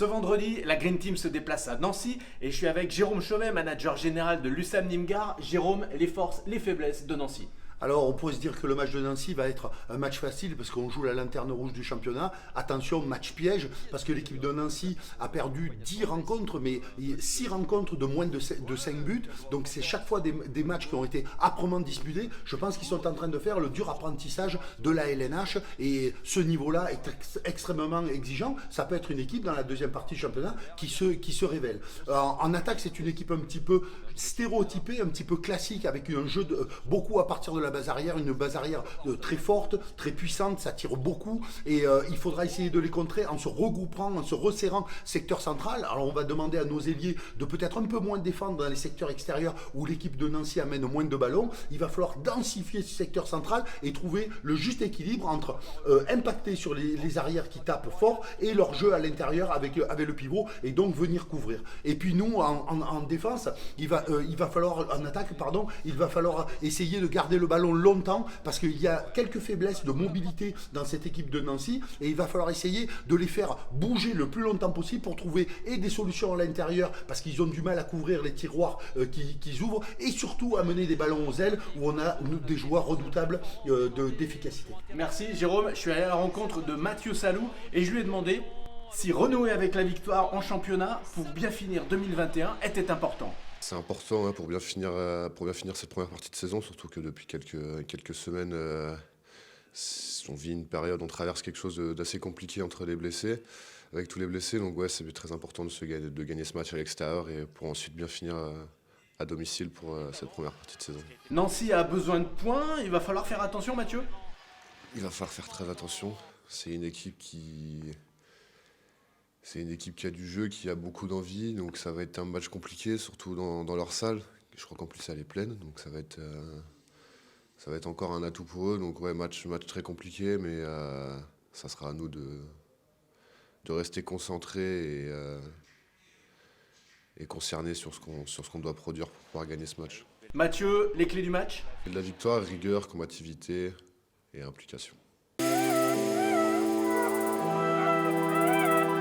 Ce vendredi, la Green Team se déplace à Nancy et je suis avec Jérôme Chauvet, manager général de l'USAM Nîmes-Gard. Jérôme, les forces, les faiblesses de Nancy. Alors, on pourrait se dire que le match de Nancy va être un match facile parce qu'on joue la lanterne rouge du championnat. Attention, match piège, parce que l'équipe de Nancy a perdu 10 rencontres, mais 6 rencontres de moins de 5 buts. Donc, c'est chaque fois des matchs qui ont été âprement disputés. Je pense qu'ils sont en train de faire le dur apprentissage de la LNH. Et ce niveau-là est extrêmement exigeant. Ça peut être une équipe dans la deuxième partie du championnat qui se révèle. En attaque, c'est une équipe un petit peu stéréotypée, un petit peu classique, avec un jeu beaucoup à partir de la base arrière, une base arrière très forte, très puissante, ça tire beaucoup et il faudra essayer de les contrer en se regroupant, en se resserrant secteur central. Alors on va demander à nos ailiers de peut-être un peu moins défendre dans les secteurs extérieurs où l'équipe de Nancy amène moins de ballons. Il va falloir densifier ce secteur central et trouver le juste équilibre entre impacter sur les arrières qui tapent fort et leur jeu à l'intérieur avec le pivot et donc venir couvrir. Et puis nous en défense, il va falloir en attaque pardon, il va falloir essayer de garder le ballon longtemps parce qu'il y a quelques faiblesses de mobilité dans cette équipe de Nancy et il va falloir essayer de les faire bouger le plus longtemps possible pour trouver et des solutions à l'intérieur parce qu'ils ont du mal à couvrir les tiroirs qu'ils ouvrent et surtout à mener des ballons aux ailes où on a des joueurs redoutables d'efficacité. Merci Jérôme, je suis allé à la rencontre de Mathieu Salou et je lui ai demandé si renouer avec la victoire en championnat pour bien finir 2021 était important. C'est important pour bien finir cette première partie de saison, surtout que depuis quelques semaines, on vit une période, on traverse quelque chose d'assez compliqué entre les blessés, avec tous les blessés. Donc ouais, c'est très important de gagner ce match à l'extérieur et pour ensuite bien finir à domicile pour cette première partie de saison. Nancy a besoin de points, il va falloir faire attention Mathieu. Il va falloir faire très attention. C'est une équipe qui a du jeu, qui a beaucoup d'envie, donc ça va être un match compliqué, surtout dans leur salle. Je crois qu'en plus elle est pleine, donc ça va être encore un atout pour eux. Donc ouais, match très compliqué, mais ça sera à nous de rester concentrés et concernés sur ce qu'on doit produire pour pouvoir gagner ce match. Mathieu, les clés du match? Et de la victoire, rigueur, combativité et implication.